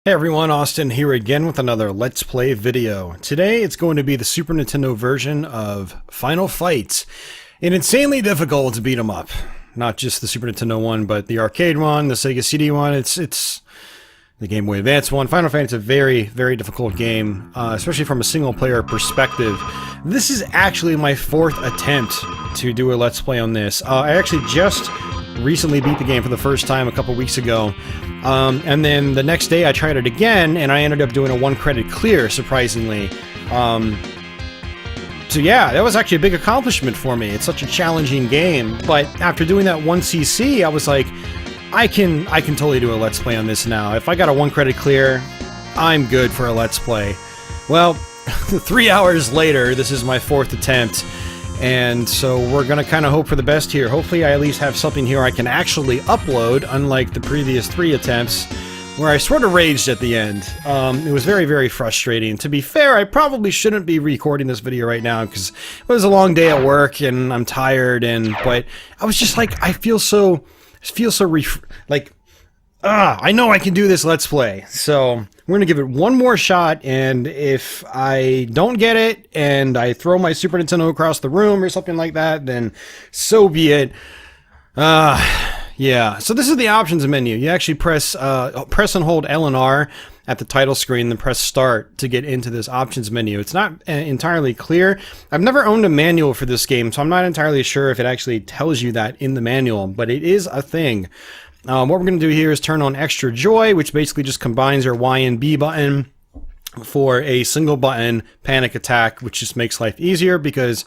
Hey everyone, Austin here again with another Let's Play video. Today it's going to be the Super Nintendo version of Final Fight. An insanely difficult beat 'em up. Not just the Super Nintendo one, but the arcade one, the Sega CD one, it's the Game Boy Advance one. Final Fight is a very, very difficult game, especially from a single player perspective. This is actually my fourth attempt to do a Let's Play on this. I actually just recently beat the game for the first time a couple weeks ago. And then the next day I tried it again, and I ended up doing a 1-credit clear, surprisingly. So yeah, that was actually a big accomplishment for me. It's such a challenging game, but after doing that 1cc, I was like, I can totally do a Let's Play on this now. If I got a 1-credit clear, I'm good for a Let's Play. Well, 3 hours later, this is my fourth attempt. And so we're gonna kind of hope for the best here. Hopefully I at least have something here I can actually upload, unlike the previous 3 attempts, where I sort of raged at the end. It was very, very frustrating. To be fair, I probably shouldn't be recording this video right now, because it was a long day at work, and I'm tired, but I was just like, I feel so I know I can do this Let's Play. So we're gonna give it one more shot, and if I don't get it and I throw my Super Nintendo across the room or something like that, then so be it. Yeah, so this is the options menu. You actually press and hold L and R at the title screen, then press start to get into this options menu. It's not entirely clear. I've never owned a manual for this game, so I'm not entirely sure if it actually tells you that in the manual, but it is a thing. What we're going to do here is turn on Extra Joy, which basically just combines your Y and B button for a single button panic attack, which just makes life easier because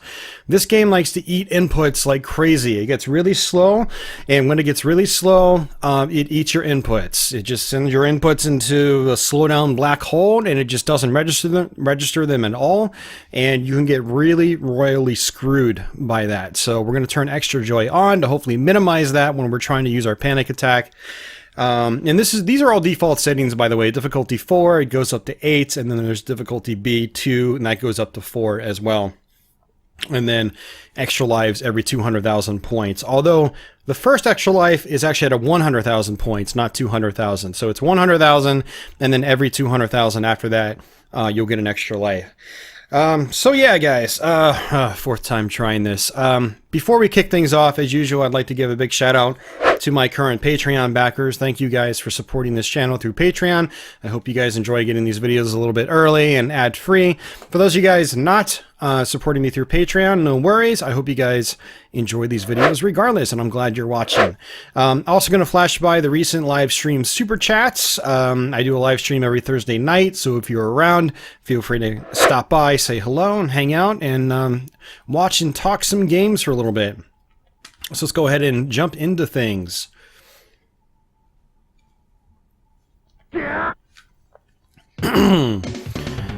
this game likes to eat inputs like crazy. It gets really slow, and when it gets really slow, it eats your inputs. It just sends your inputs into a slowdown black hole, and it just doesn't register them at all, and you can get really royally screwed by that. So we're going to turn Extra Joy on to hopefully minimize that when we're trying to use our panic attack. And these are all default settings, by the way. Difficulty 4, it goes up to 8, and then there's difficulty B2, and that goes up to 4 as well. And then extra lives every 200,000 points. Although the first extra life is actually at a 100,000 points, not 200,000. So it's 100,000, and then every 200,000 after that, you'll get an extra life. So yeah, guys, fourth time trying this. Before we kick things off, as usual, I'd like to give a big shout out to my current Patreon backers. Thank you guys for supporting this channel through Patreon. I hope you guys enjoy getting these videos a little bit early and ad-free. For those of you guys not supporting me through Patreon, no worries. I hope you guys enjoy these videos regardless, and I'm glad you're watching. Also going to flash by the recent live stream super chats. I do a live stream every Thursday night, so if you're around, feel free to stop by, say hello, and hang out, and watch and talk some games for a little bit. So let's go ahead and jump into things.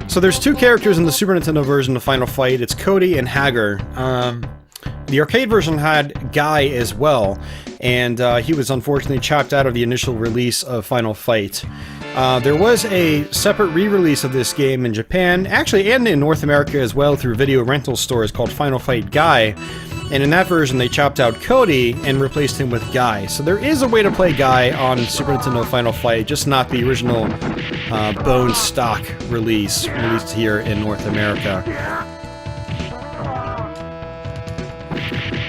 So there's 2 characters in the Super Nintendo version of Final Fight. It's Cody and Hager. The arcade version had Guy as well, and he was unfortunately chopped out of the initial release of Final Fight. There was a separate re-release of this game in Japan, actually, and in North America as well, through video rental stores called Final Fight Guy. And in that version, they chopped out Cody and replaced him with Guy. So there is a way to play Guy on Super Nintendo Final Fight, just not the original bone stock released here in North America.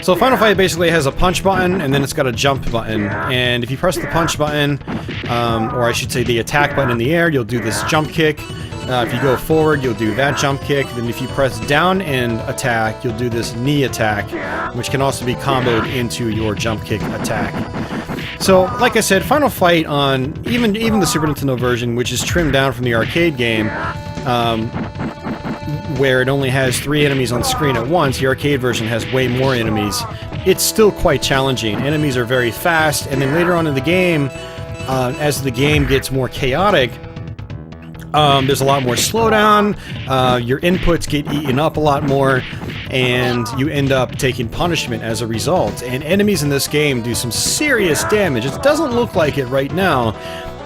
So Final Fight basically has a punch button, and then it's got a jump button. And if you press the punch button, or I should say the attack button in the air, you'll do this jump kick. If you go forward, you'll do that jump kick. Then if you press down and attack, you'll do this knee attack, which can also be comboed into your jump kick attack. So, like I said, Final Fight on even the Super Nintendo version, which is trimmed down from the arcade game, where it only has 3 enemies on screen at once, the arcade version has way more enemies. It's still quite challenging. Enemies are very fast, and then later on in the game, as the game gets more chaotic, there's a lot more slowdown, your inputs get eaten up a lot more, and you end up taking punishment as a result. And enemies in this game do some serious damage. It doesn't look like it right now,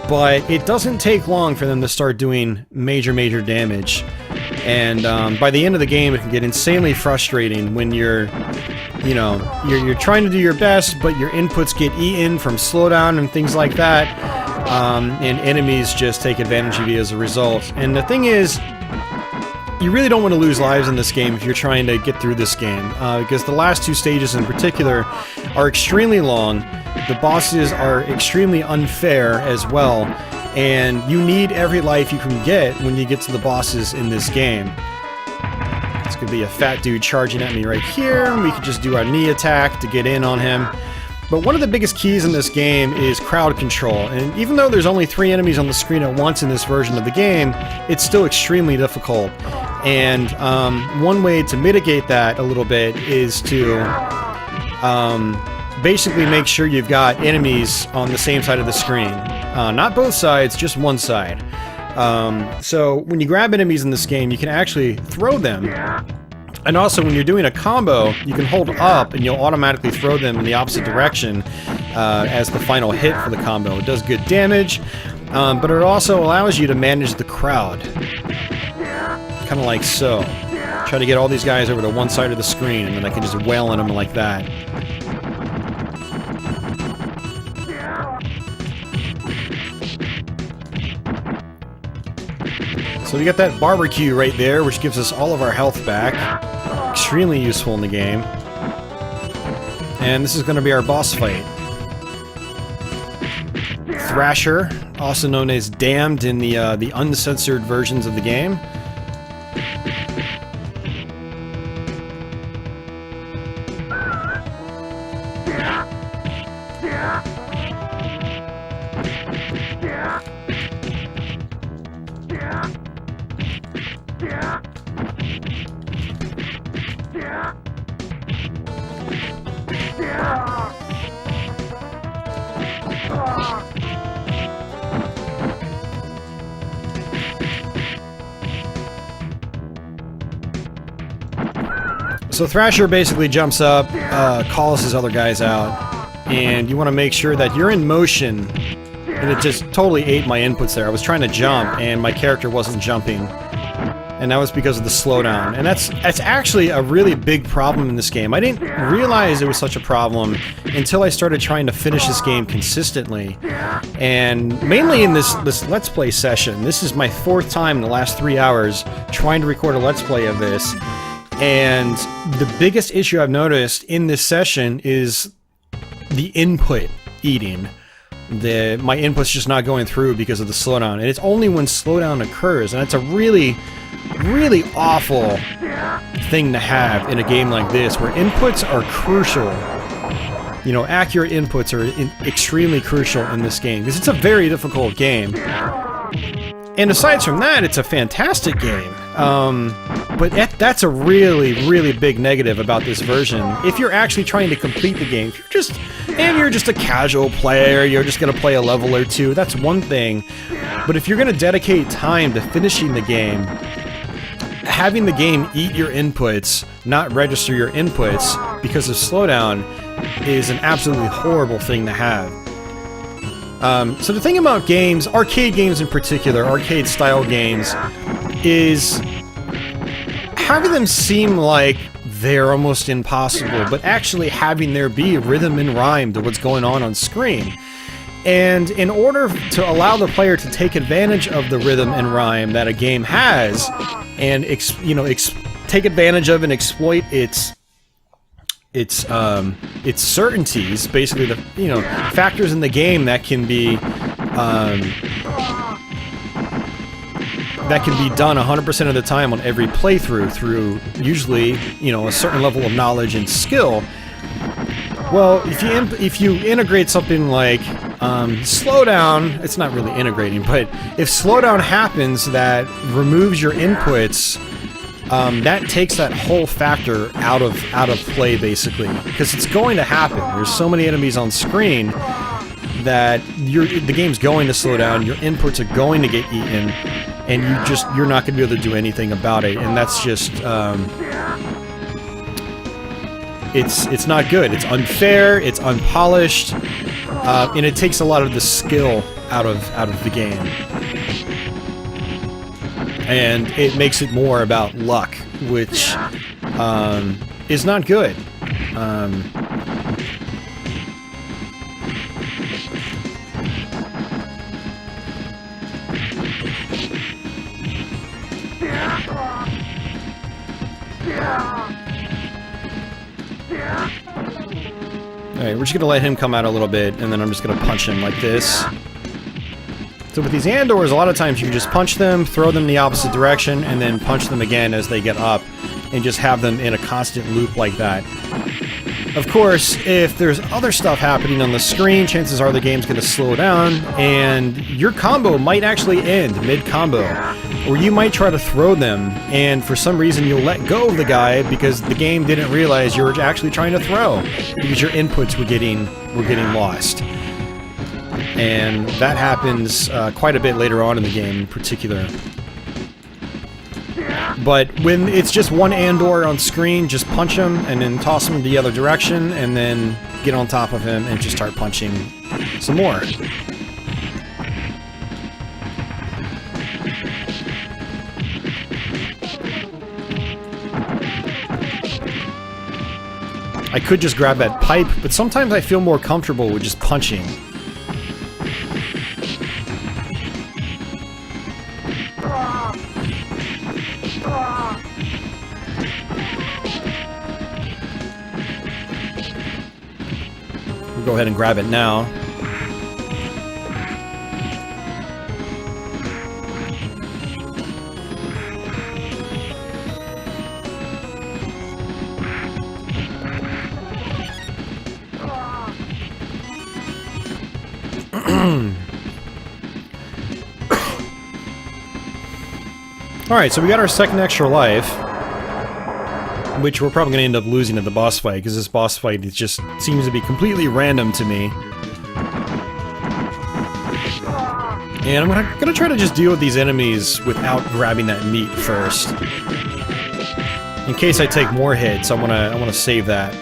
but it doesn't take long for them to start doing major damage. And by the end of the game, it can get insanely frustrating when you're trying to do your best, but your inputs get eaten from slowdown and things like that. and enemies just take advantage of you as a result. And the thing is, you really don't want to lose lives in this game if you're trying to get through this game, because the last two stages in particular are extremely long, the bosses are extremely unfair as well, and you need every life you can get when you get to the bosses in this game. It's gonna be a fat dude charging at me right here. We could just do our knee attack to get in on him. But one of the biggest keys in this game is crowd control, and even though there's only 3 enemies on the screen at once in this version of the game, it's still extremely difficult. And one way to mitigate that a little bit is to basically make sure you've got enemies on the same side of the screen. Not both sides, just one side. So when you grab enemies in this game, you can actually throw them. And also, when you're doing a combo, you can hold up and you'll automatically throw them in the opposite direction as the final hit for the combo. It does good damage, but it also allows you to manage the crowd. Kind of like so. Try to get all these guys over to one side of the screen, and then I can just wail on them like that. So we got that barbecue right there, which gives us all of our health back. Extremely useful in the game. And this is going to be our boss fight. Thrasher, also known as Damned in the uncensored versions of the game. So Thrasher basically jumps up, calls his other guys out, and you want to make sure that you're in motion. And it just totally ate my inputs there. I was trying to jump, and my character wasn't jumping. And that was because of the slowdown. And that's actually a really big problem in this game. I didn't realize it was such a problem until I started trying to finish this game consistently. And mainly in this Let's Play session. This is my 4th time in the last 3 hours trying to record a Let's Play of this. And the biggest issue I've noticed in this session is the input eating. My input's just not going through because of the slowdown. And it's only when slowdown occurs, and it's a really, really awful thing to have in a game like this, where inputs are crucial. You know, accurate inputs are extremely crucial in this game, because it's a very difficult game. And aside from that, it's a fantastic game. But that's a really, really big negative about this version. If you're actually trying to complete the game, if you're just a casual player, you're just going to play a level or two, that's one thing. But if you're going to dedicate time to finishing the game, having the game eat your inputs, not register your inputs because of slowdown, is an absolutely horrible thing to have. So the thing about games, arcade games in particular, arcade-style games, is having them seem like they're almost impossible, but actually having there be rhythm and rhyme to what's going on screen. And in order to allow the player to take advantage of the rhythm and rhyme that a game has, and take advantage of and exploit its certainties, basically the factors in the game that can be done 100% of the time on every playthrough through usually a certain level of knowledge and skill. Well, if you integrate something like slowdown, it's not really integrating, but if slowdown happens that removes your inputs, that takes that whole factor out of play, basically, because it's going to happen. There's so many enemies on screen that the game's going to slow down. Your inputs are going to get eaten, and you're not going to be able to do anything about it. And that's just it's not good. It's unfair. It's unpolished, and it takes a lot of the skill out of the game. And it makes it more about luck, which is not good. Alright, we're just gonna let him come out a little bit, and then I'm just gonna punch him like this. So with these Andors, a lot of times you can just punch them, throw them in the opposite direction, and then punch them again as they get up, and just have them in a constant loop like that. Of course, if there's other stuff happening on the screen, chances are the game's going to slow down, and your combo might actually end mid-combo. Or you might try to throw them, and for some reason you'll let go of the guy because the game didn't realize you were actually trying to throw, because your inputs were getting lost. And that happens quite a bit later on in the game in particular. But when it's just one Andor on screen, just punch him and then toss him the other direction and then get on top of him and just start punching some more. I could just grab that pipe, but sometimes I feel more comfortable with just punching. We'll go ahead and grab it now. Alright, so we got our second extra life, which we're probably going to end up losing at the boss fight, because this boss fight it just seems to be completely random to me. And I'm going to try to just deal with these enemies without grabbing that meat first. In case I take more hits, I want to save that.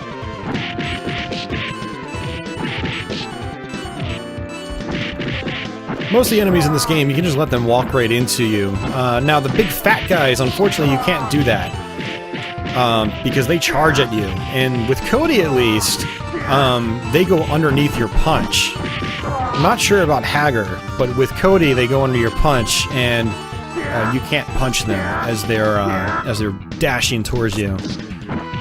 Most of the enemies in this game, you can just let them walk right into you. Now, the big fat guys, unfortunately, you can't do that. Because they charge at you. And with Cody, at least, they go underneath your punch. I'm not sure about Hager, but with Cody, they go under your punch, and you can't punch them as they're dashing towards you.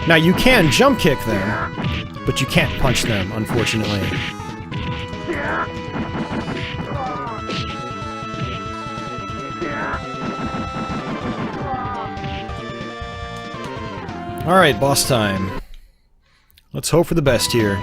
Now, you can jump kick them, but you can't punch them, unfortunately. Alright, boss time. Let's hope for the best here.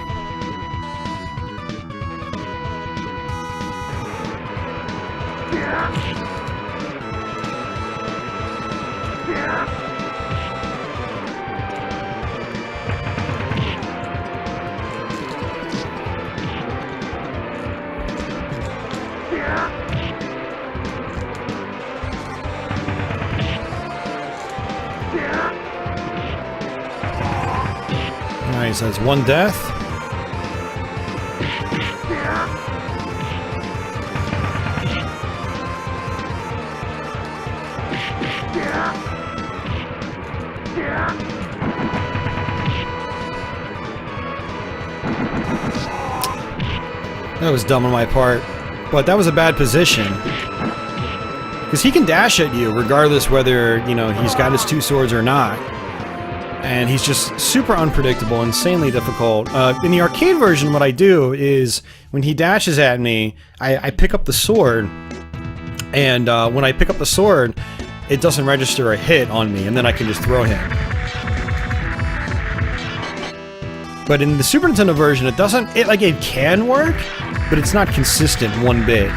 Nice, that's one death. That was dumb on my part, but that was a bad position. Because he can dash at you regardless whether, you know, he's got his two swords or not. And he's just super unpredictable, insanely difficult. In the arcade version, what I do is, when he dashes at me, I pick up the sword, and when I pick up the sword, it doesn't register a hit on me, and then I can just throw him. But in the Super Nintendo version, it doesn't, it can work, but it's not consistent one bit.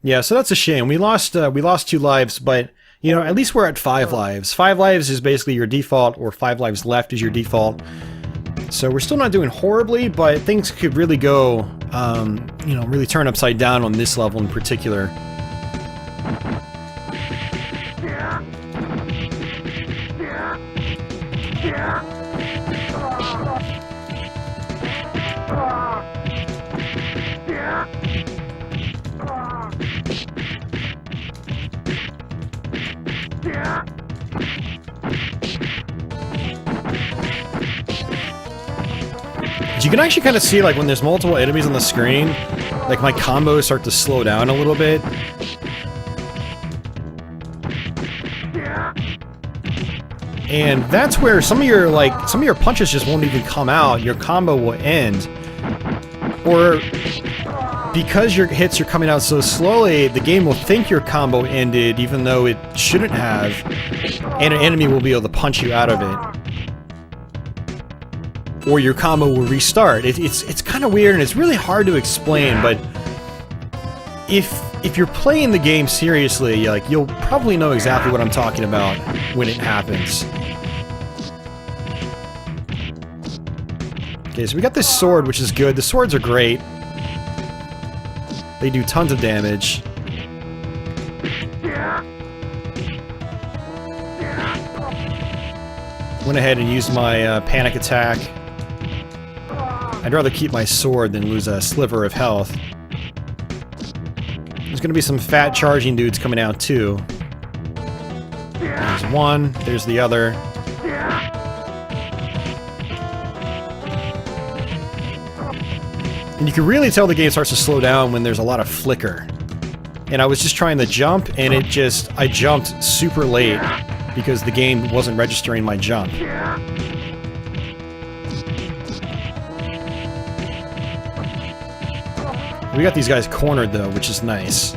Yeah, so that's a shame. We lost 2 lives, but you know, at least we're at 5 lives. 5 lives is basically your default, or 5 lives left is your default. So we're still not doing horribly, but things could really go, you know, really turn upside down on this level in particular. can actually kind of see, like, when there's multiple enemies on the screen, like, my combos start to slow down a little bit. And that's where some of your punches just won't even come out. Your combo will end. Or because your hits are coming out so slowly, the game will think your combo ended even though it shouldn't have. And an enemy will be able to punch you out of it. Or your combo will restart. It's kind of weird and it's really hard to explain, but if you're playing the game seriously, like, you'll probably know exactly what I'm talking about when it happens. Okay, so we got this sword, which is good. The swords are great. They do tons of damage. Went ahead and used my panic attack. I'd rather keep my sword than lose a sliver of health. There's gonna be some fat charging dudes coming out too. There's one, there's the other. And you can really tell the game starts to slow down when there's a lot of flicker. And I was just trying to jump, and I jumped super late because the game wasn't registering my jump. We got these guys cornered though, which is nice.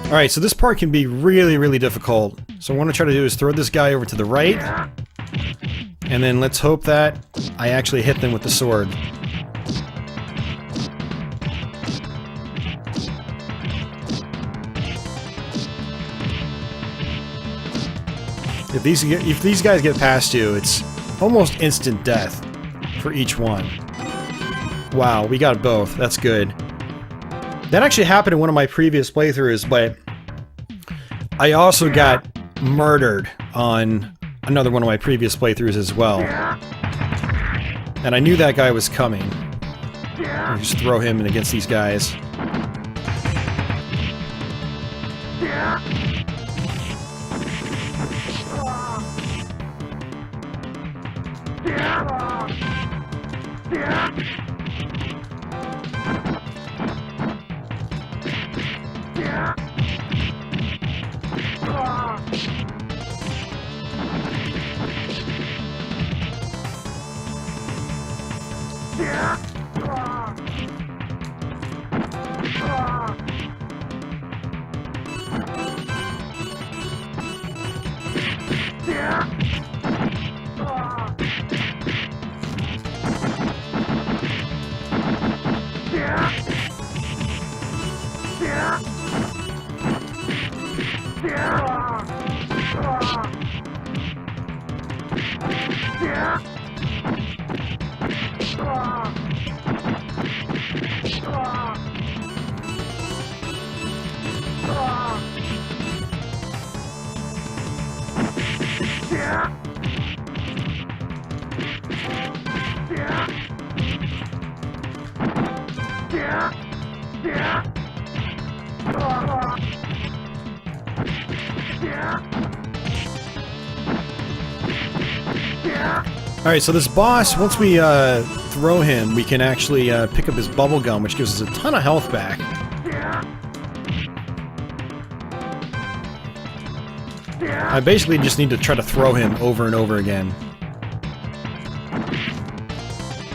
Alright, so this part can be really, really difficult. So what I want to try to do is throw this guy over to the right. And then let's hope that I actually hit them with the sword. If these guys get past you, it's almost instant death for each one. Wow, we got both. That's good. That actually happened in one of my previous playthroughs, but I also got murdered on another one of my previous playthroughs as well. And I knew that guy was coming. I'll just throw him in against these guys. Alright, so this boss, once we throw him, we can actually pick up his bubble gum, which gives us a ton of health back. I basically just need to try to throw him over and over again.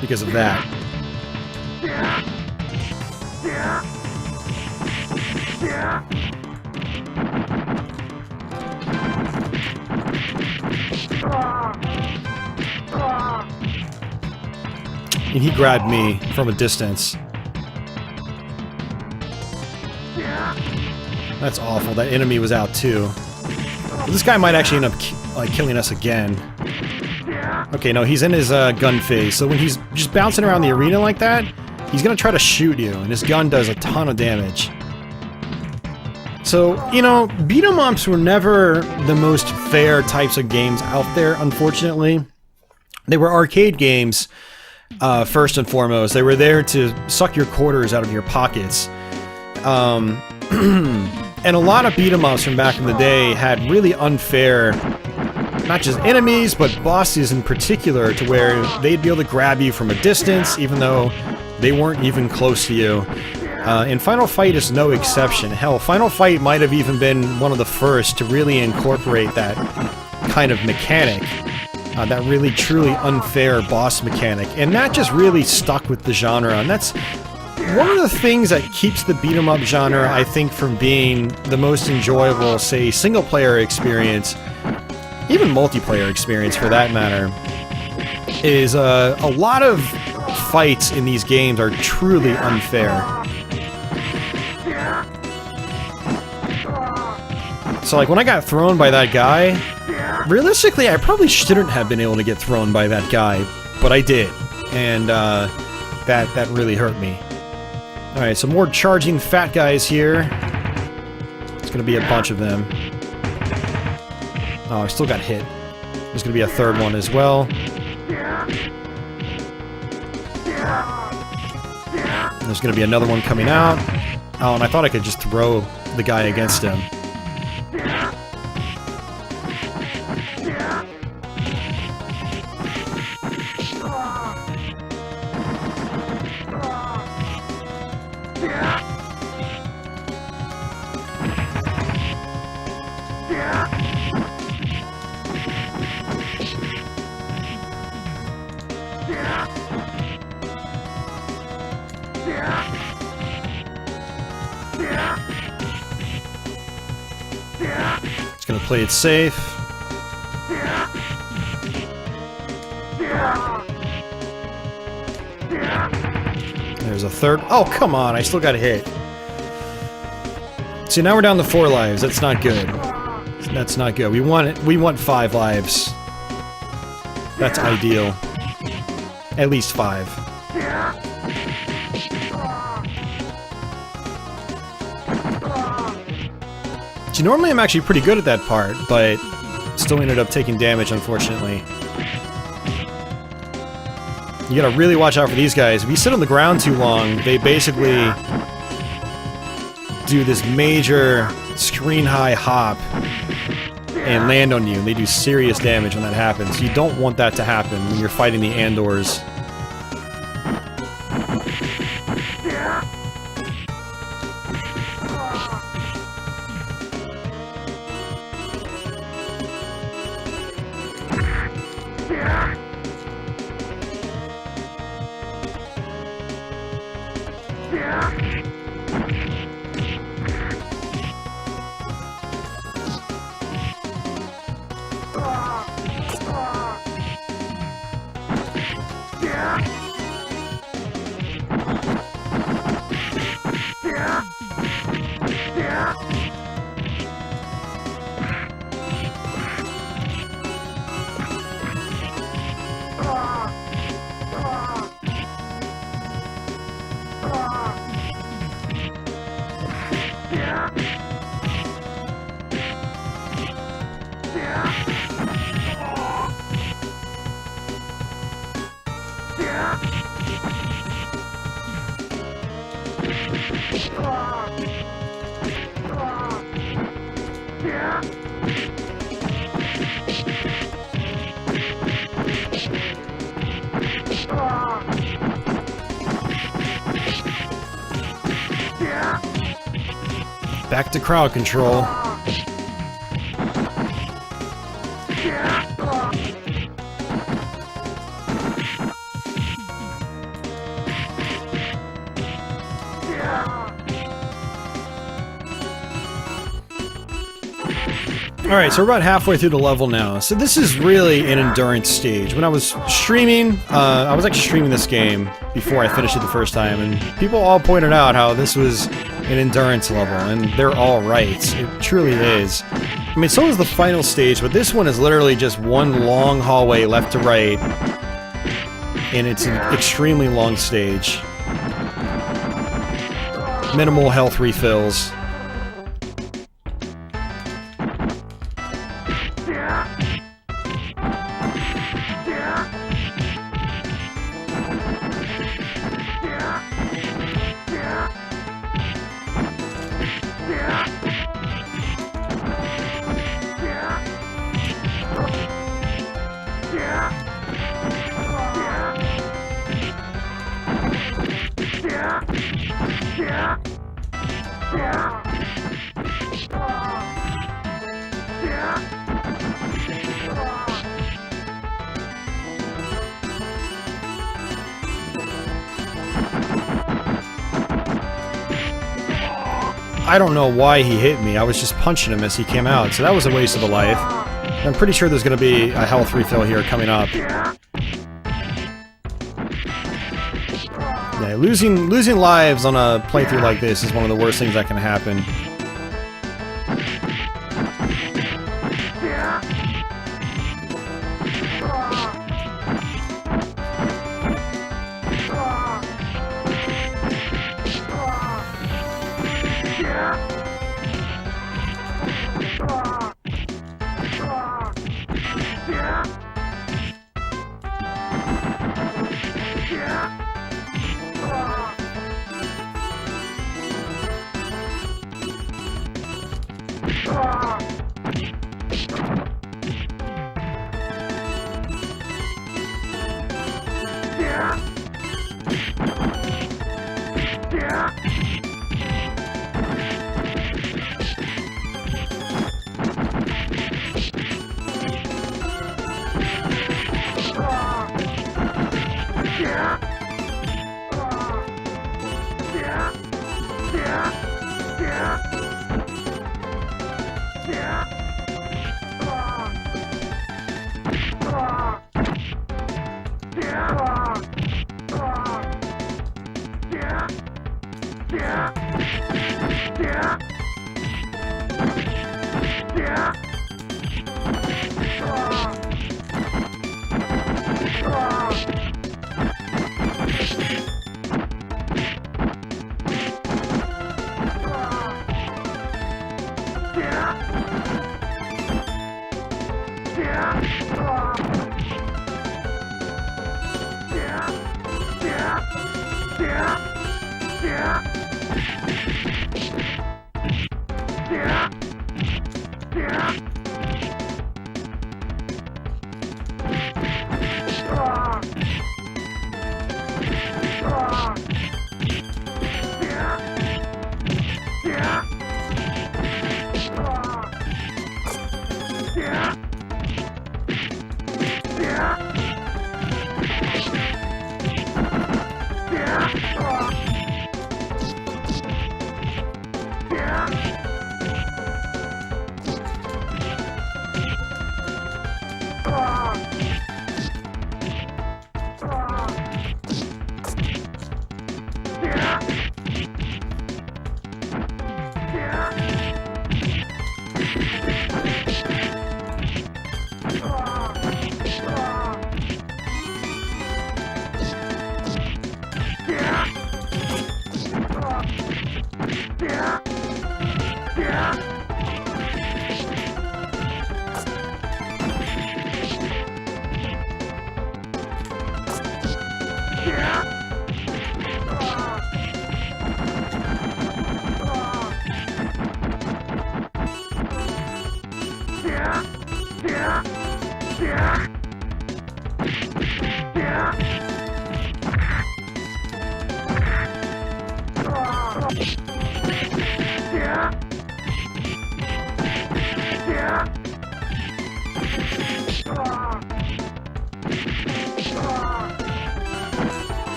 Because of that. And he grabbed me from a distance. That's awful. That enemy was out too. This guy might actually end up like killing us again. Okay, no, he's in his gun phase. So when he's just bouncing around the arena like that, he's gonna try to shoot you, and his gun does a ton of damage. So, you know, beat-em-ups were never the most fair types of games out there, unfortunately. They were arcade games, first and foremost. They were there to suck your quarters out of your pockets. And a lot of beat-em-ups from back in the day had really unfair, not just enemies, but bosses in particular, to where they'd be able to grab you from a distance, even though they weren't even close to you. And Final Fight is no exception. Hell, Final Fight might have even been one of the first to really incorporate that kind of mechanic. That really, truly unfair boss mechanic. And that just really stuck with the genre, and that's one of the things that keeps the beat-em-up genre, I think, from being the most enjoyable, say, single-player experience, even multiplayer experience for that matter, is a lot of fights in these games are truly unfair. So, like, when I got thrown by that guy, realistically, I probably shouldn't have been able to get thrown by that guy, but I did, and that really hurt me. Alright, some more charging fat guys here. It's gonna be a bunch of them. Oh, I still got hit. There's gonna be a third one as well. There's gonna be another one coming out. Oh, and I thought I could just throw the guy against him. It's gonna play it safe. There's a third. Oh, come on, I still got hit. See, now we're down to 4 lives. That's not good. That's not good. We want 5 lives. That's ideal. At least 5. See, normally I'm actually pretty good at that part, but still ended up taking damage, unfortunately. You gotta really watch out for these guys. If you sit on the ground too long, they basically do this major screen-high hop and land on you, and they do serious damage when that happens. You don't want that to happen when you're fighting the Andors. Back to crowd control. Alright, so we're about halfway through the level now. So this is really an endurance stage. When I was streaming, I was actually streaming this game before I finished it the first time, and people all pointed out how this was an endurance level, and they're all right. It truly is. I mean, so is the final stage, but this one is literally just one long hallway left to right, and it's an extremely long stage. Minimal health refills. I don't know why he hit me. I was just punching him as he came out, so that was a waste of a life. I'm pretty sure there's going to be a health refill here coming up. Yeah, losing lives on a playthrough like this is one of the worst things that can happen.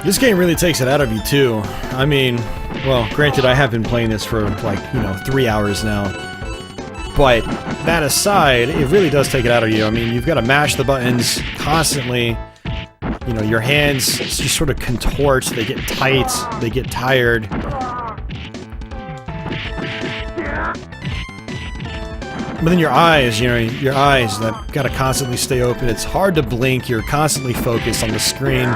This game really takes it out of you, too. I mean, well, granted, I have been playing this for, like, 3 hours now. But, that aside, it really does take it out of you. I mean, you've got to mash the buttons constantly. Your hands just sort of contort, they get tight, they get tired. But then your eyes, you know, your eyes that gotta constantly stay open. It's hard to blink. You're constantly focused on the screen.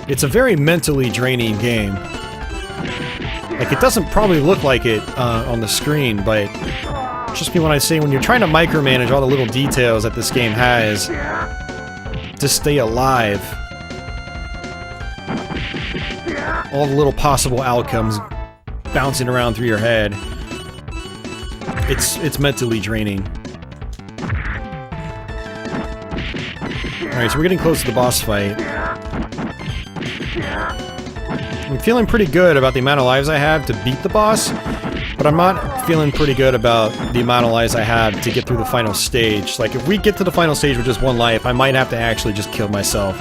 It's a very mentally draining game. Like, it doesn't probably look like it on the screen, but just me when I say when you're trying to micromanage all the little details that this game has to stay alive. All the little possible outcomes bouncing around through your head. It's mentally draining. Alright, so we're getting close to the boss fight. I'm feeling pretty good about the amount of lives I have to beat the boss, but I'm not feeling pretty good about the amount of lives I have to get through the final stage. Like, if we get to the final stage with just one life, I might have to actually just kill myself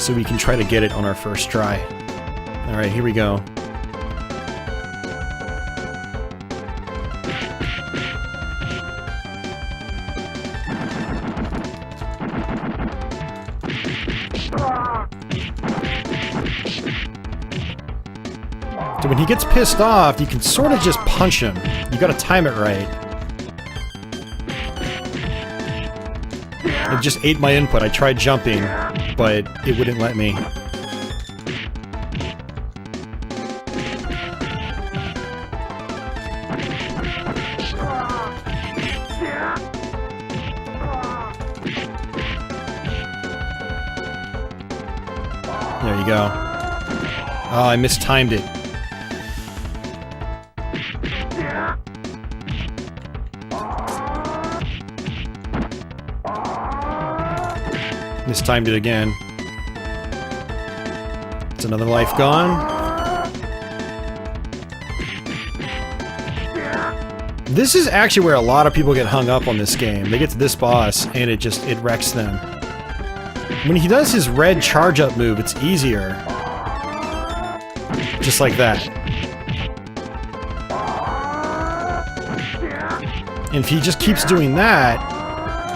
so we can try to get it on our first try. Alright, here we go. So when he gets pissed off, you can sort of just punch him. You gotta time it right. It just ate my input. I tried jumping, but it wouldn't let me. There you go. Oh, I mistimed it. Mistimed it again. It's another life gone. This is actually where a lot of people get hung up on this game. They get to this boss and it wrecks them. When he does his red charge up move, it's easier. Just like that. And if he just keeps doing that,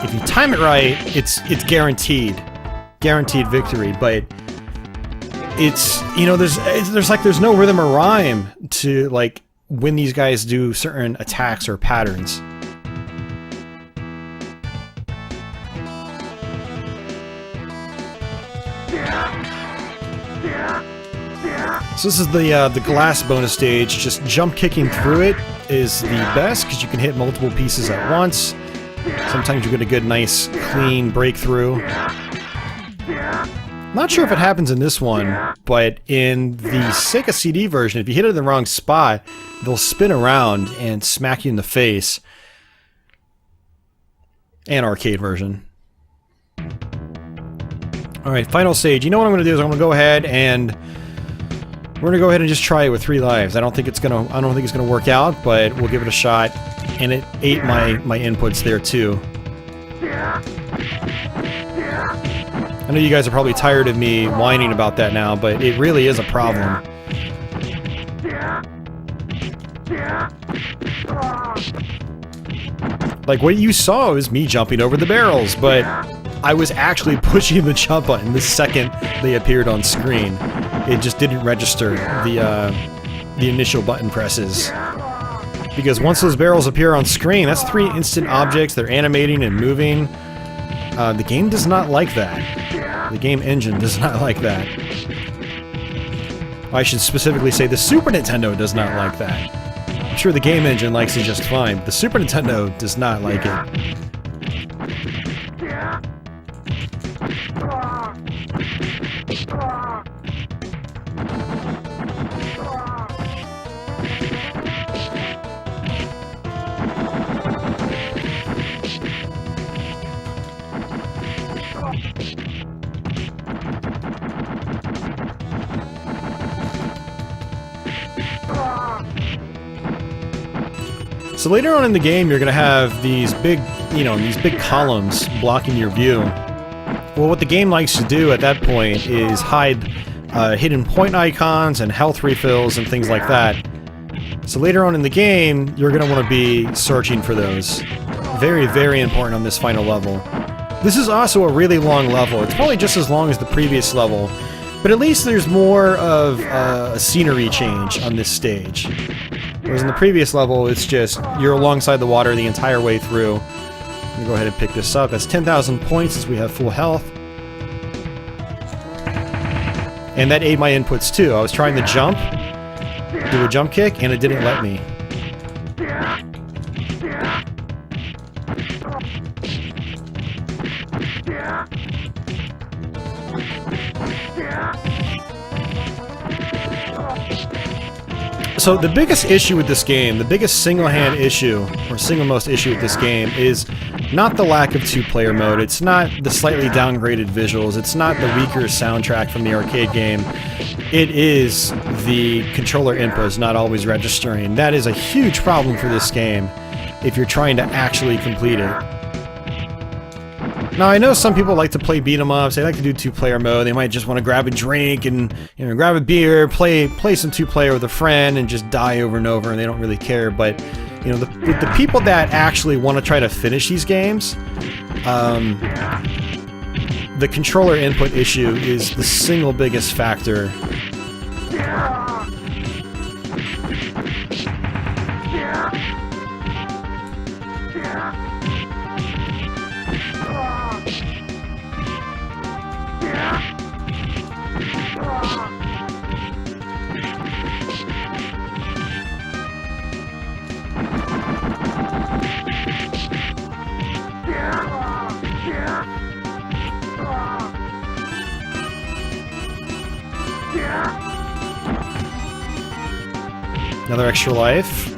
if you time it right, it's guaranteed. Guaranteed victory, but it's, you know, there's no rhythm or rhyme to, like, when these guys do certain attacks or patterns. So this is the glass bonus stage. Just jump kicking through it is the best, because you can hit multiple pieces at once. Sometimes you get a good, nice, clean breakthrough. Not sure if it happens in this one, but in the Sega CD version, if you hit it in the wrong spot, they'll spin around and smack you in the face. And arcade version. Alright, final stage. You know what I'm going to do is I'm going to go ahead and we're going to go ahead and just try it with 3 lives. I don't think it's going to work out, but we'll give it a shot. And it ate my inputs there too. I know you guys are probably tired of me whining about that now, but it really is a problem. Like, what you saw was me jumping over the barrels, but I was actually pushing the jump button the second they appeared on screen. It just didn't register the initial button presses. Because once those barrels appear on screen, that's 3 instant objects, they're animating and moving. The game does not like that. The game engine does not like that. I should specifically say the Super Nintendo does not like that. I'm sure the game engine likes it just fine, but the Super Nintendo does not like it. So later on in the game, you're going to have these big, these big columns blocking your view. Well, what the game likes to do at that point is hide hidden point icons and health refills and things like that. So later on in the game, you're going to want to be searching for those. Very, very important on this final level. This is also a really long level. It's probably just as long as the previous level, but at least there's more of a scenery change on this stage. Whereas in the previous level, it's just you're alongside the water the entire way through. Let me go ahead and pick this up. That's 10,000 points as we have full health. And that ate my inputs too. I was trying to jump, do a jump kick, and it didn't let me. So the biggest issue with this game, the biggest single-hand issue, or single-most issue with this game, is not the lack of two-player mode, it's not the slightly downgraded visuals, it's not the weaker soundtrack from the arcade game, it is the controller inputs not always registering. That is a huge problem for this game if you're trying to actually complete it. Now, I know some people like to play beat-em-ups, they like to do two-player mode, they might just want to grab a drink and, you know, grab a beer, play some two-player with a friend and just die over and over and they don't really care, but, you know, with the people that actually want to try to finish these games, the controller input issue is the single biggest factor. Another extra life.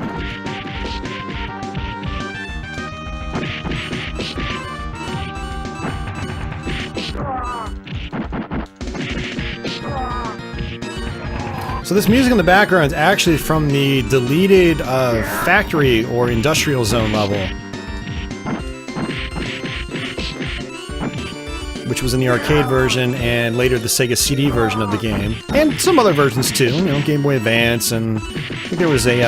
So this music in the background is actually from the deleted factory or industrial zone level, which was in the arcade version and later the Sega CD version of the game, and some other versions too, you know, Game Boy Advance, and I think there was a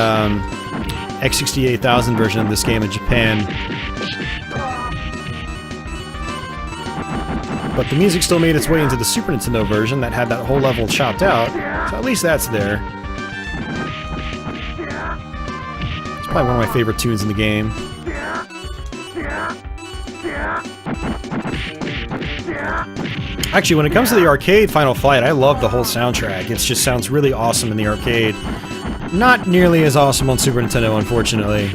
X68000 version of this game in Japan. But the music still made its way into the Super Nintendo version that had that whole level chopped out, so at least that's there. It's probably one of my favorite tunes in the game. Actually, when it comes to the arcade Final Fight, I love the whole soundtrack. It just sounds really awesome in the arcade. Not nearly as awesome on Super Nintendo, unfortunately.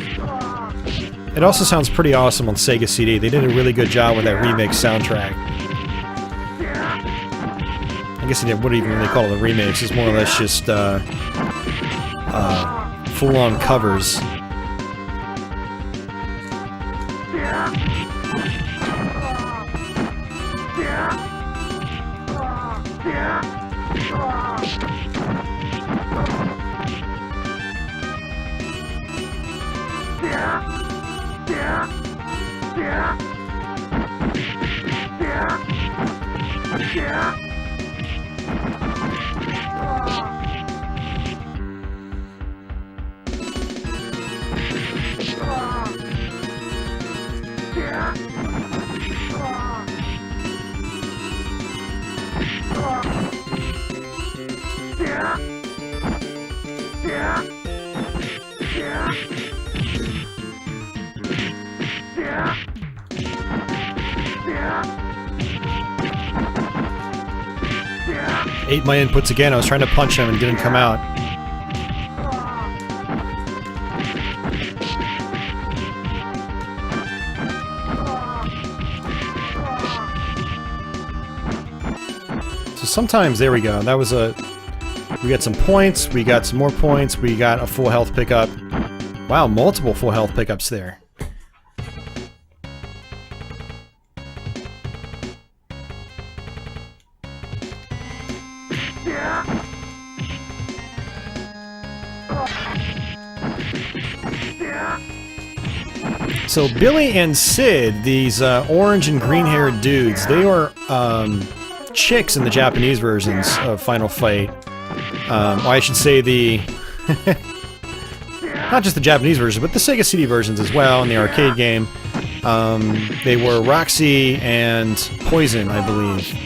It also sounds pretty awesome on Sega CD. They did a really good job with that remix soundtrack. I guess they wouldn't even really call it a remix. It's more or less just full-on covers. Ate my inputs again. I was trying to punch him and didn't come out. So sometimes, there we go. That was a... We got some points, we got some more points, we got a full health pickup. Wow, multiple full health pickups there. So Billy and Sid, these orange and green-haired dudes, they were chicks in the Japanese versions of Final Fight. Well, I should say the... not just the Japanese version, but the Sega CD versions as well in the arcade game. They were Roxy and Poison, I believe.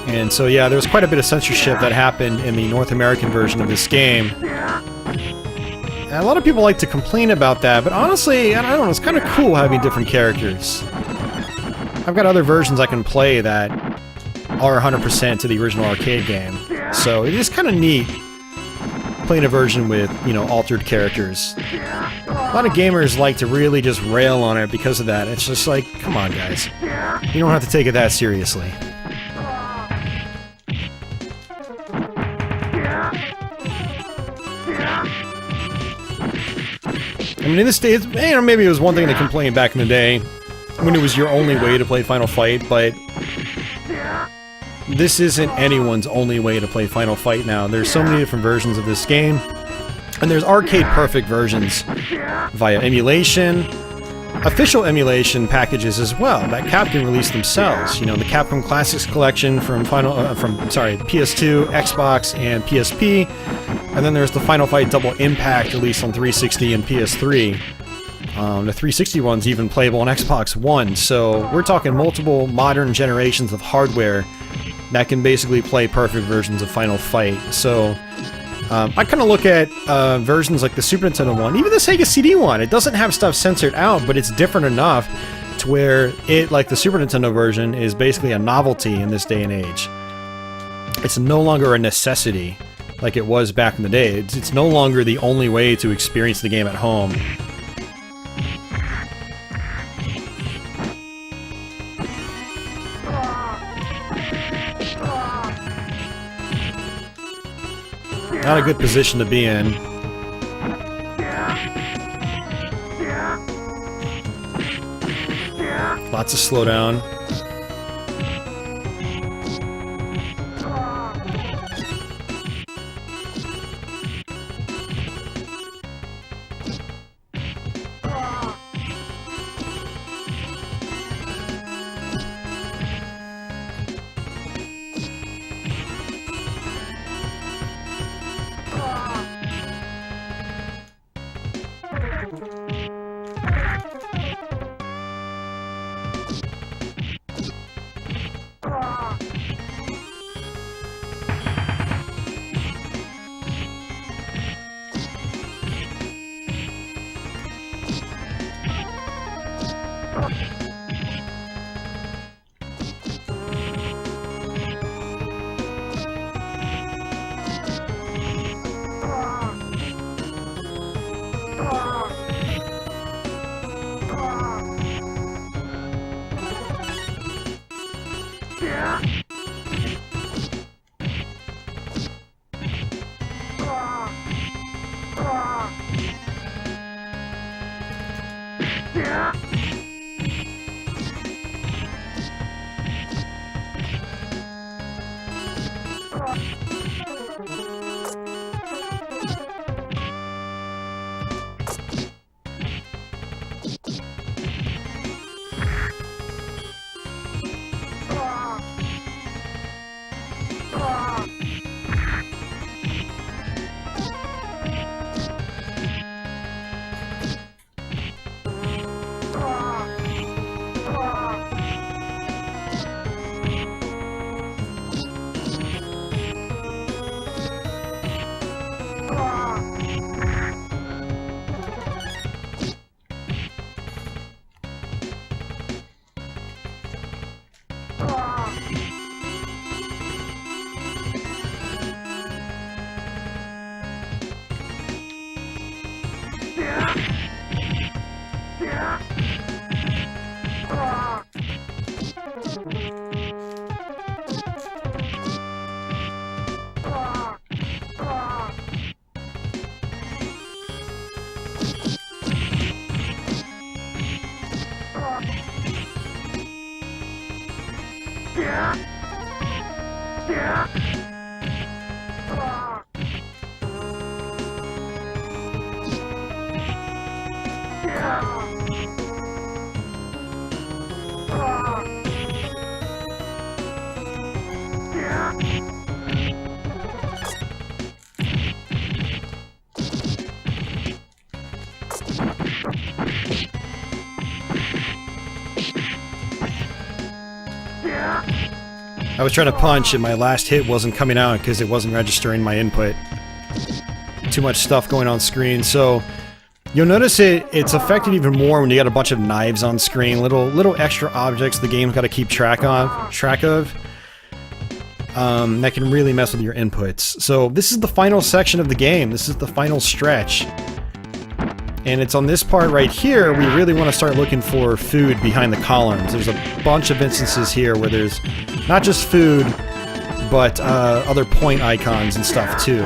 And so yeah, there was quite a bit of censorship that happened in the North American version of this game. And a lot of people like to complain about that, but honestly, I don't know, it's kind of cool having different characters. I've got other versions I can play that are 100% to the original arcade game. So it is kind of neat playing a version with, you know, altered characters. A lot of gamers like to really just rail on it because of that. It's just like, come on guys. You don't have to take it that seriously. I mean, in this day, you know, maybe it was one thing to complain back in the day when it was your only way to play Final Fight, but this isn't anyone's only way to play Final Fight now. There's so many different versions of this game, and there's arcade-perfect versions via emulation, official emulation packages as well that Capcom released themselves. You know, the Capcom Classics Collection from PS2, Xbox, and PSP, and then there's the Final Fight Double Impact released on 360 and PS3. The 360 one's even playable on Xbox One, so we're talking multiple modern generations of hardware that can basically play perfect versions of Final Fight. So I kind of look at versions like the Super Nintendo one, even the Sega CD one. It doesn't have stuff censored out, but it's different enough to where it, like the Super Nintendo version, is basically a novelty in this day and age. It's no longer a necessity like it was back in the day. It's no longer the only way to experience the game at home. Not a good position to be in. Lots of slowdown. I was trying to punch and my last hit wasn't coming out because it wasn't registering my input. Too much stuff going on screen, so you'll notice it's affected even more when you got a bunch of knives on screen, little extra objects the game's got to keep track of. That can really mess with your inputs. So this is the final section of the game. This is the final stretch. And it's on this part right here we really want to start looking for food behind the columns. There's a bunch of instances here where there's not just food, but other point icons and stuff too.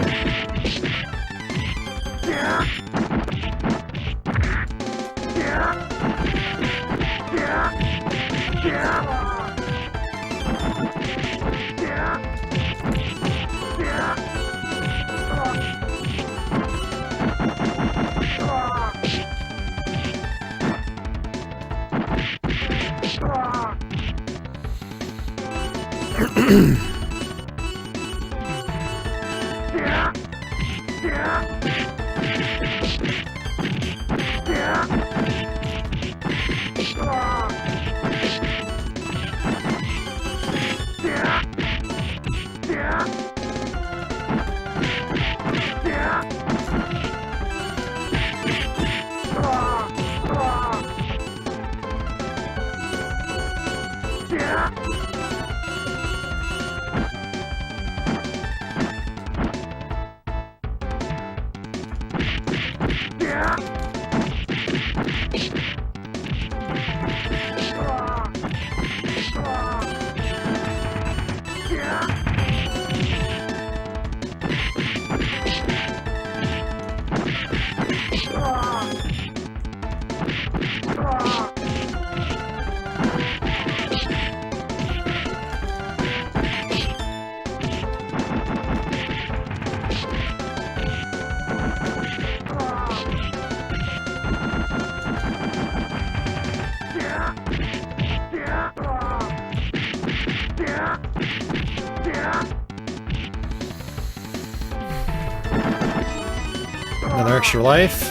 Another extra life.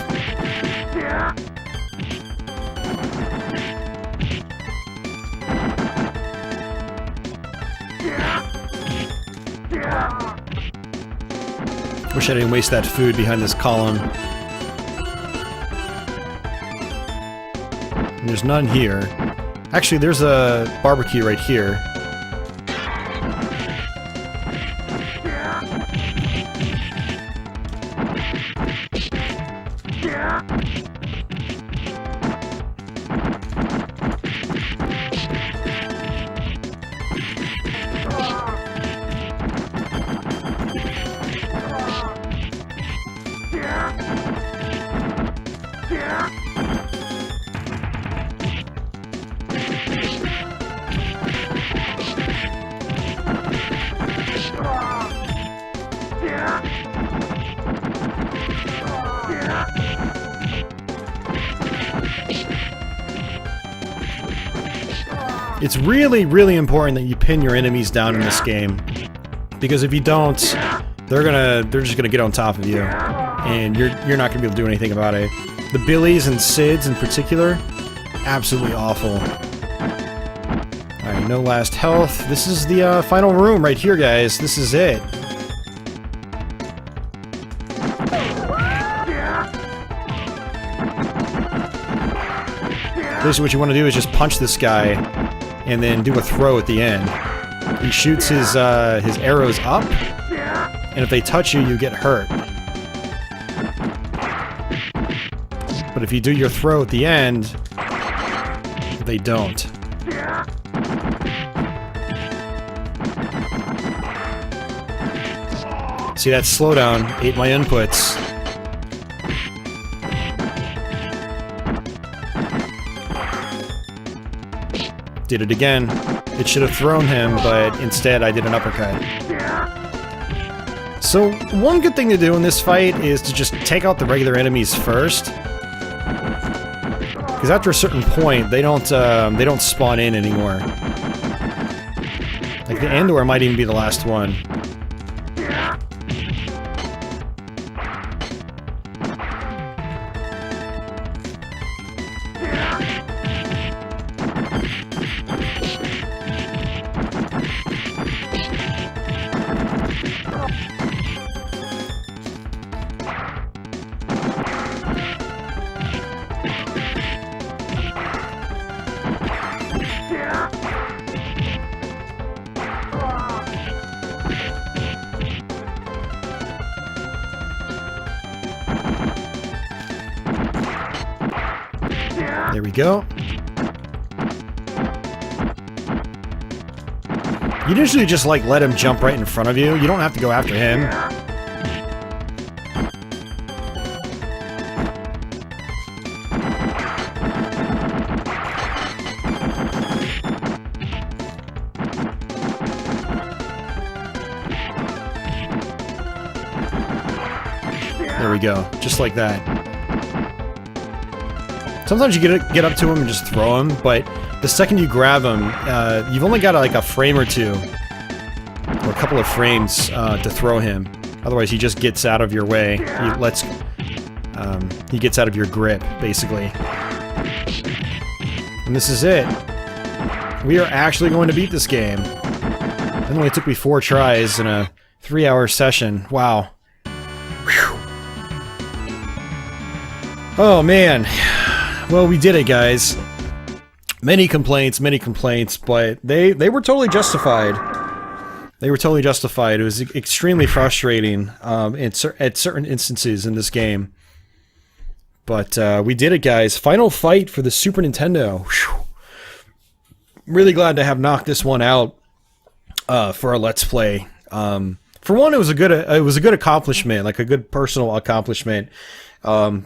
Wish I didn't waste that food behind this column. And there's none here. Actually, there's a barbecue right here. It's really, really important that you pin your enemies down in this game, because if you don't, they're just gonna get on top of you, and you're not gonna be able to do anything about it. The Billies and Sids in particular, absolutely awful. Alright, no last health. This is the final room right here, guys. This is it. Basically what you want to do is just punch this guy and then do a throw at the end. He shoots his arrows up, and if they touch you, you get hurt. But if you do your throw at the end, they don't. See, that slowdown ate my inputs. Did it again. It should have thrown him, but instead I did an uppercut. So, one good thing to do in this fight is to just take out the regular enemies first. Because after a certain point, they don't spawn in anymore. Like the Andor might even be the last one. There we go. You usually just like let him jump right in front of you. You don't have to go after him. There we go, just like that. Sometimes you get up to him and just throw him, but the second you grab him, you've only got like a frame or two, or a couple of frames to throw him. Otherwise, he just gets out of your way. He gets out of your grip, basically. And this is it. We are actually going to beat this game. It only took me 4 tries in a 3-hour session. Wow. Whew. Oh man. Well, we did it, guys. Many complaints, but they were totally justified. They were totally justified. It was extremely frustrating at certain instances in this game. But we did it, guys. Final fight for the Super Nintendo. Whew. Really glad to have knocked this one out for a Let's Play. For one, it was a good accomplishment, like a good personal accomplishment.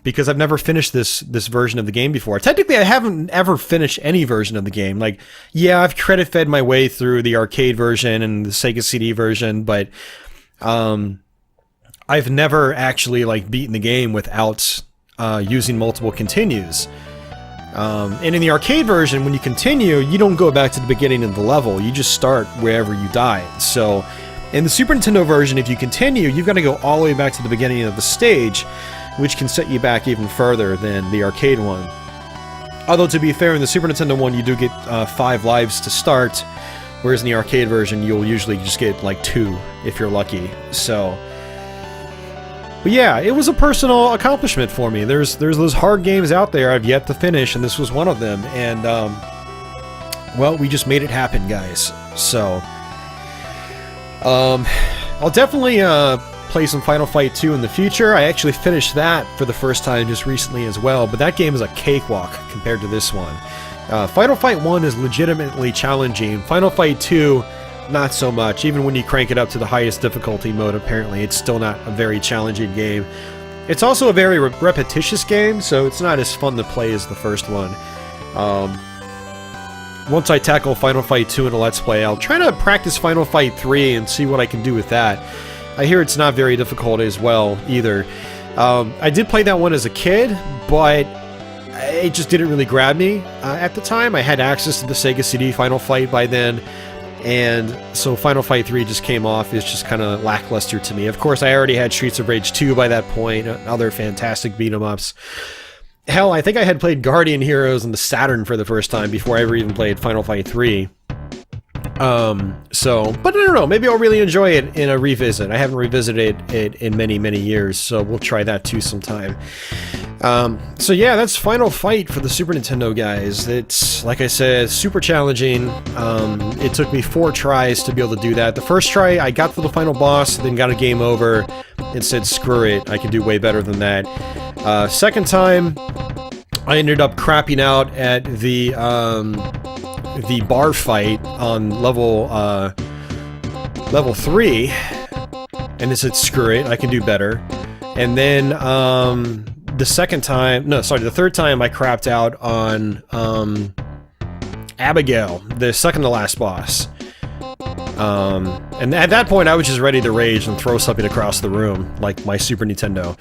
Because I've never finished this version of the game before. Technically, I haven't ever finished any version of the game. Like, yeah, I've credit fed my way through the arcade version and the Sega CD version, but I've never actually like beaten the game without using multiple continues. And in the arcade version, when you continue, you don't go back to the beginning of the level. You just start wherever you died. So, in the Super Nintendo version, if you continue, you've got to go all the way back to the beginning of the stage, which can set you back even further than the arcade one. Although, to be fair, in the Super Nintendo one, you do get 5 lives to start, whereas in the arcade version, you'll usually just get, like, 2, if you're lucky. So, but yeah, it was a personal accomplishment for me. There's those hard games out there I've yet to finish, and this was one of them. And, well, we just made it happen, guys. So, I'll definitely, play some Final Fight 2 in the future. I actually finished that for the first time just recently as well, but that game is a cakewalk compared to this one. Final Fight 1 is legitimately challenging. Final Fight 2, not so much. Even when you crank it up to the highest difficulty mode, apparently, it's still not a very challenging game. It's also a very repetitious game, so it's not as fun to play as the first one. Once I tackle Final Fight 2 in a Let's Play, I'll try to practice Final Fight 3 and see what I can do with that. I hear it's not very difficult as well, either. I did play that one as a kid, but it just didn't really grab me at the time. I had access to the Sega CD Final Fight by then, and so Final Fight 3 just came off as just kind of lackluster to me. Of course, I already had Streets of Rage 2 by that point, other fantastic beat-em-ups. Hell, I think I had played Guardian Heroes on the Saturn for the first time before I ever even played Final Fight 3. But I don't know, maybe I'll really enjoy it in a revisit. I haven't revisited it in many, many years, so we'll try that too sometime. So yeah, that's Final Fight for the Super Nintendo, guys. It's, like I said, super challenging. It took me 4 tries to be able to do that. The first try, I got to the final boss, then got a game over, and said, screw it, I can do way better than that. Second time, I ended up crapping out at the bar fight on level 3, and it said, screw it, I can do better. And then, the third time I crapped out on, Abigail, the second to last boss. And at that point I was just ready to rage and throw something across the room, like my Super Nintendo.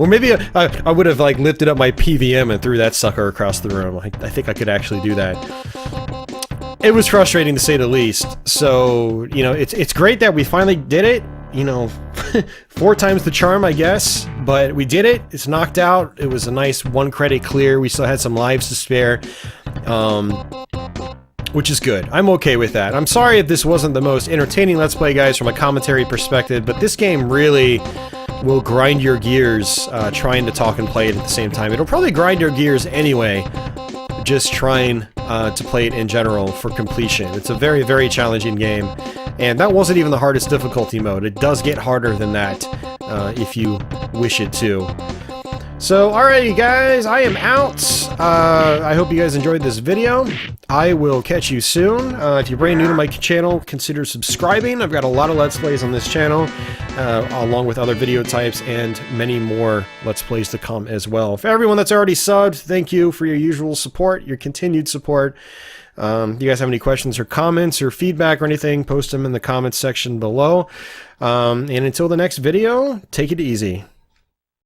Or maybe I would have, like, lifted up my PVM and threw that sucker across the room. I think I could actually do that. It was frustrating, to say the least. So, you know, it's great that we finally did it. You know, 4 times the charm, I guess. But we did it. It's knocked out. It was a nice 1 credit clear. We still had some lives to spare. Which is good. I'm okay with that. I'm sorry if this wasn't the most entertaining Let's Play, guys, from a commentary perspective, but this game really will grind your gears trying to talk and play it at the same time. It'll probably grind your gears anyway, just trying to play it in general for completion. It's a very, very challenging game, and that wasn't even the hardest difficulty mode. It does get harder than that if you wish it to. So, alrighty guys, I am out. I hope you guys enjoyed this video. I will catch you soon. If you're brand new to my channel, consider subscribing. I've got a lot of Let's Plays on this channel, along with other video types and many more Let's Plays to come as well. For everyone that's already subbed, thank you for your usual support, your continued support. If you guys have any questions or comments or feedback or anything, post them in the comments section below. And until the next video, take it easy.